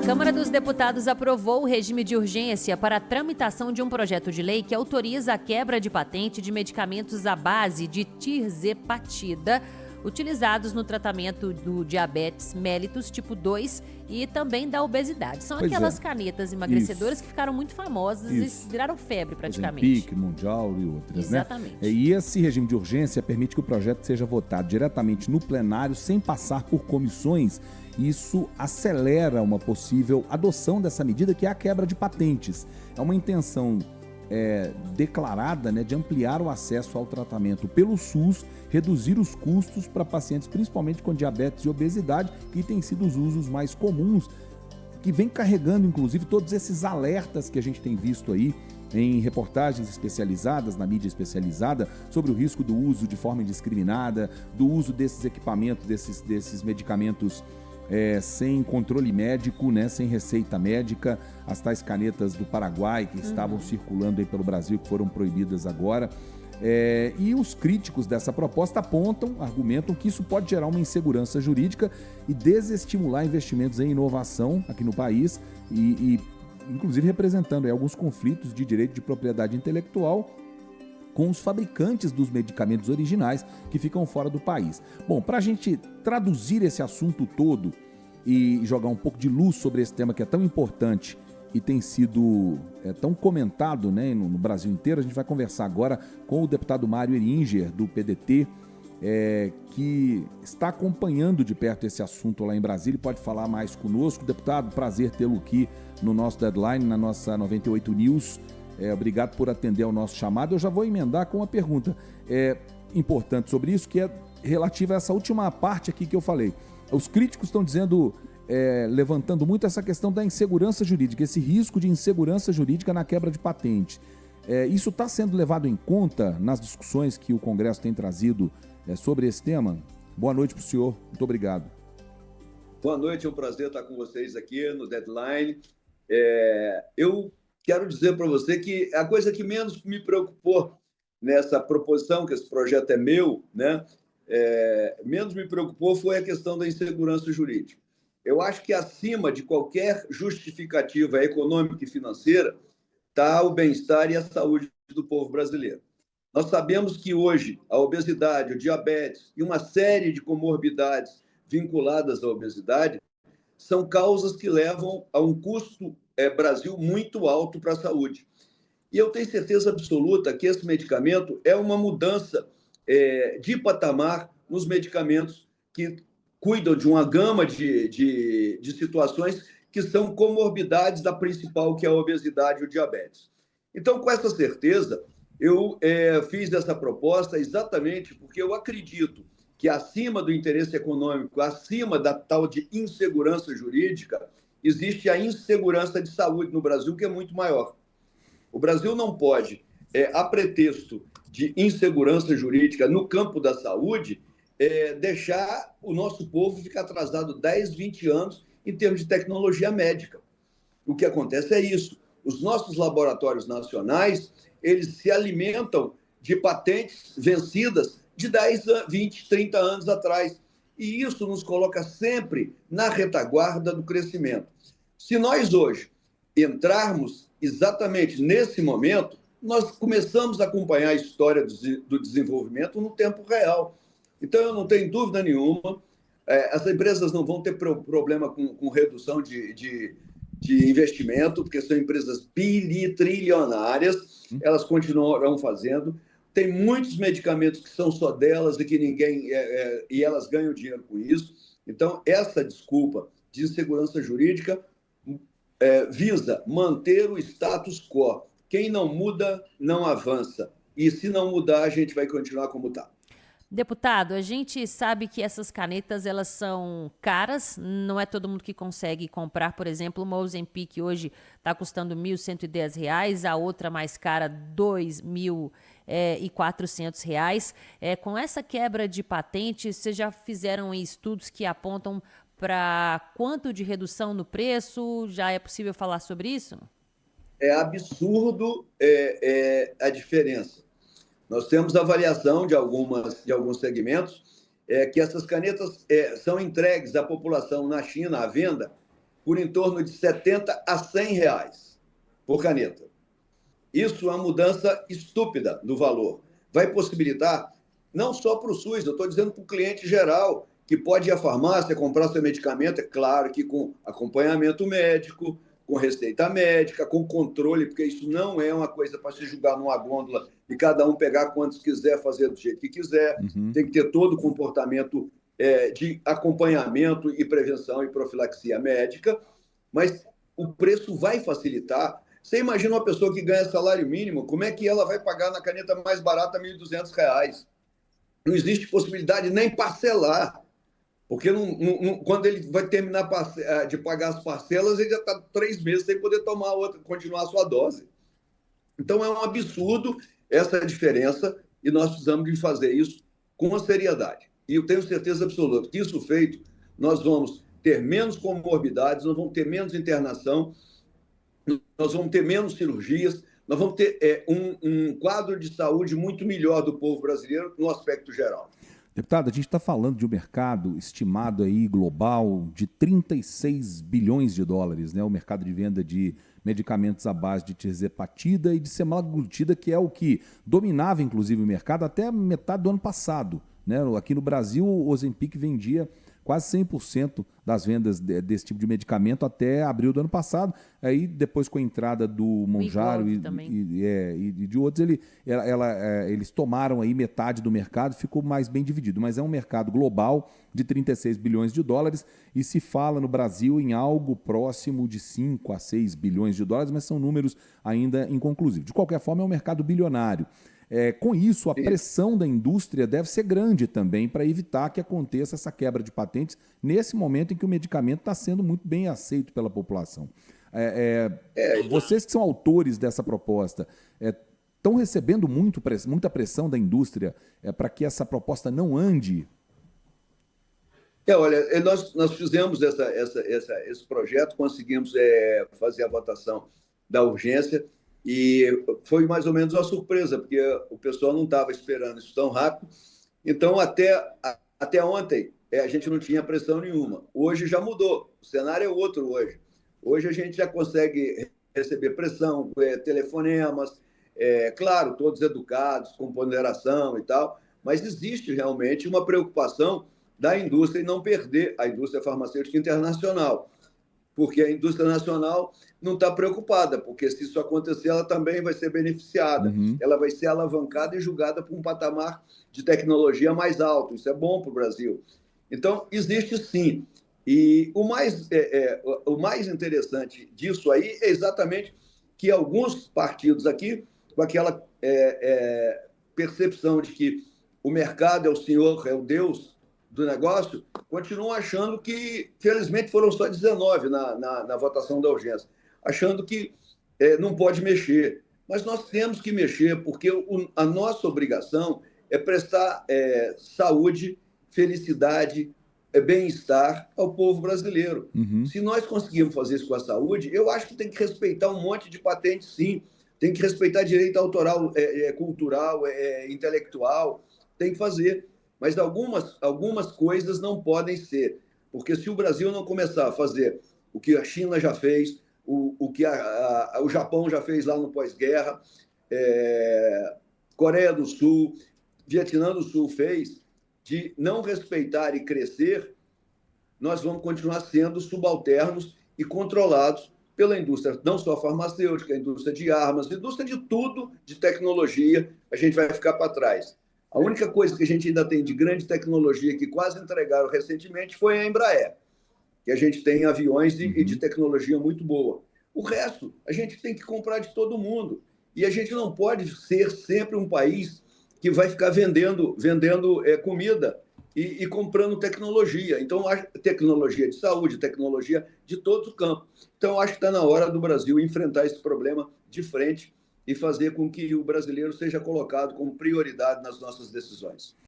Câmara dos Deputados aprovou o regime de urgência para a tramitação de um projeto de lei que autoriza a quebra de patente de medicamentos à base de tirzepatida utilizados no tratamento do diabetes mellitus tipo 2 e também da obesidade. São aquelas canetas emagrecedoras que ficaram muito famosas e viraram febre praticamente. Ozempic, Mundial e outras, Exatamente. né? E esse regime de urgência permite que o projeto seja votado diretamente no plenário sem passar por comissões. Isso acelera uma possível adoção dessa medida, que é a quebra de patentes. É uma intenção declarada, né, de ampliar o acesso ao tratamento pelo SUS, reduzir os custos para pacientes, principalmente com diabetes e obesidade, que têm sido os usos mais comuns, que vem carregando, inclusive, todos esses alertas que a gente tem visto aí em reportagens especializadas, na mídia especializada, sobre o risco do uso de forma indiscriminada, do uso desses equipamentos, desses medicamentos sem controle médico, né, sem receita médica, as tais canetas do Paraguai que estavam circulando aí pelo Brasil, que foram proibidas agora. E os críticos dessa proposta argumentam que isso pode gerar uma insegurança jurídica e desestimular investimentos em inovação aqui no país e inclusive representando aí alguns conflitos de direito de propriedade intelectual com os fabricantes dos medicamentos originais que ficam fora do país. Bom, para a gente traduzir esse assunto todo e jogar um pouco de luz sobre esse tema que é tão importante e tem sido tão comentado, né, no Brasil inteiro, a gente vai conversar agora com o deputado Mário Eringer, do PDT, que está acompanhando de perto esse assunto lá em Brasília e pode falar mais conosco. Deputado, prazer tê-lo aqui no nosso Deadline, na nossa 98 News. Obrigado por atender ao nosso chamado. Eu já vou emendar com uma pergunta importante sobre isso, que é relativa a essa última parte aqui que eu falei. Os críticos estão dizendo, levantando muito essa questão da insegurança jurídica, esse risco de insegurança jurídica na quebra de patente. Isso está sendo levado em conta nas discussões que o Congresso tem trazido sobre esse tema? Boa noite para o senhor. Muito obrigado. Boa noite, é um prazer estar com vocês aqui no Deadline. Eu quero dizer para você que a coisa que menos me preocupou nessa proposição, que esse projeto é meu, né? Menos me preocupou foi a questão da insegurança jurídica. Eu acho que acima de qualquer justificativa econômica e financeira está o bem-estar e a saúde do povo brasileiro. Nós sabemos que hoje a obesidade, o diabetes e uma série de comorbidades vinculadas à obesidade são causas que levam a um custo Brasil muito alto para a saúde. E eu tenho certeza absoluta que esse medicamento é uma mudança de patamar nos medicamentos que cuidam de uma gama de situações que são comorbidades da principal, que é a obesidade e o diabetes. Então, com essa certeza, eu fiz essa proposta exatamente porque eu acredito que acima do interesse econômico, acima da tal de insegurança jurídica, existe a insegurança de saúde no Brasil, que é muito maior. O Brasil não pode, a pretexto de insegurança jurídica no campo da saúde, deixar o nosso povo ficar atrasado 10, 20 anos em termos de tecnologia médica. O que acontece é isso. Os nossos laboratórios nacionais, eles se alimentam de patentes vencidas de 10, 20, 30 anos atrás. E isso nos coloca sempre na retaguarda do crescimento. Se nós hoje entrarmos exatamente nesse momento, nós começamos a acompanhar a história do desenvolvimento no tempo real. Então, eu não tenho dúvida nenhuma, as empresas não vão ter problema com redução de investimento, porque são empresas bilitrilionárias, elas continuarão fazendo. Tem muitos medicamentos que são só delas e que ninguém e elas ganham dinheiro com isso. Então, essa desculpa de insegurança jurídica visa manter o status quo. Quem não muda, não avança. E se não mudar, a gente vai continuar como está. Deputado, a gente sabe que essas canetas, elas são caras, não é todo mundo que consegue comprar. Por exemplo, uma Ozempic hoje está custando R$ 1.110, a outra mais cara R$ 2.400. Com essa quebra de patente, vocês já fizeram estudos que apontam para quanto de redução no preço? Já é possível falar sobre isso? É absurdo a diferença. Nós temos avaliação de alguns segmentos que essas canetas são entregues à população na China à venda por em torno de 70 a 100 reais por caneta. Isso é uma mudança estúpida do valor. Vai possibilitar, não só para o SUS, eu estou dizendo para o cliente geral, que pode ir à farmácia, comprar seu medicamento, é claro que com acompanhamento médico, com receita médica, com controle, porque isso não é uma coisa para se jogar numa gôndola e cada um pegar quantos quiser, fazer do jeito que quiser. Tem que ter todo o comportamento de acompanhamento e prevenção e profilaxia médica, mas o preço vai facilitar. Você imagina uma pessoa que ganha salário mínimo, como é que ela vai pagar na caneta mais barata R$ 1.200? Não existe possibilidade nem parcelar, porque quando ele vai terminar de pagar as parcelas, ele já está 3 meses sem poder tomar outra, continuar a sua dose. Então, é um absurdo essa diferença e nós precisamos de fazer isso com seriedade. E eu tenho certeza absoluta que isso feito, nós vamos ter menos comorbidades, nós vamos ter menos internação, nós vamos ter menos cirurgias, nós vamos ter um quadro de saúde muito melhor do povo brasileiro no aspecto geral. Deputado, a gente está falando de um mercado estimado aí global de 36 bilhões de dólares, né? O mercado de venda de medicamentos à base de tirzepatida e de semaglutida, que é o que dominava, inclusive, o mercado até metade do ano passado, né? Aqui no Brasil, o Ozempic vendia quase 100% das vendas desse tipo de medicamento até abril do ano passado. Aí, depois, com a entrada do Mounjaro e de outros, eles tomaram aí metade do mercado, ficou mais bem dividido. Mas é um mercado global de 36 bilhões de dólares e se fala no Brasil em algo próximo de 5 a 6 bilhões de dólares, mas são números ainda inconclusivos. De qualquer forma, é um mercado bilionário. Com isso, a pressão da indústria deve ser grande também para evitar que aconteça essa quebra de patentes nesse momento em que o medicamento está sendo muito bem aceito pela população. Vocês que são autores dessa proposta, estão recebendo muita pressão da indústria para que essa proposta não ande? Olha, nós fizemos esse projeto, conseguimos fazer a votação da urgência, e foi mais ou menos uma surpresa, porque o pessoal não estava esperando isso tão rápido. Então, até ontem, a gente não tinha pressão nenhuma. Hoje já mudou, o cenário é outro hoje. Hoje a gente já consegue receber pressão, telefonemas, claro, todos educados, com ponderação e tal, mas existe realmente uma preocupação da indústria em não perder a indústria farmacêutica internacional, porque a indústria nacional não está preocupada, porque se isso acontecer, ela também vai ser beneficiada. Ela vai ser alavancada e julgada por um patamar de tecnologia mais alto. Isso é bom para o Brasil. Então, existe sim. E o mais interessante disso aí é exatamente que alguns partidos aqui, com aquela percepção de que o mercado é o senhor, é o Deus do negócio, continuam achando que, felizmente, foram só 19 na votação da urgência, achando que não pode mexer. Mas nós temos que mexer, porque a nossa obrigação é prestar saúde, felicidade, bem-estar ao povo brasileiro. Se nós conseguirmos fazer isso com a saúde, eu acho que tem que respeitar um monte de patentes, sim. Tem que respeitar direito autoral, cultural, intelectual, tem que fazer. Mas algumas coisas não podem ser, porque se o Brasil não começar a fazer o que a China já fez, o que o Japão já fez lá no pós-guerra, Coreia do Sul, Vietnã do Sul fez, de não respeitar e crescer, nós vamos continuar sendo subalternos e controlados pela indústria, não só farmacêutica, a indústria de armas, a indústria de tudo, de tecnologia, a gente vai ficar para trás. A única coisa que a gente ainda tem de grande tecnologia que quase entregaram recentemente foi a Embraer, que a gente tem aviões e de tecnologia muito boa. O resto, a gente tem que comprar de todo mundo. E a gente não pode ser sempre um país que vai ficar vendendo comida e comprando tecnologia. Então, tecnologia de saúde, tecnologia de todo o campo. Então, acho que está na hora do Brasil enfrentar esse problema de frente e fazer com que o brasileiro seja colocado como prioridade nas nossas decisões.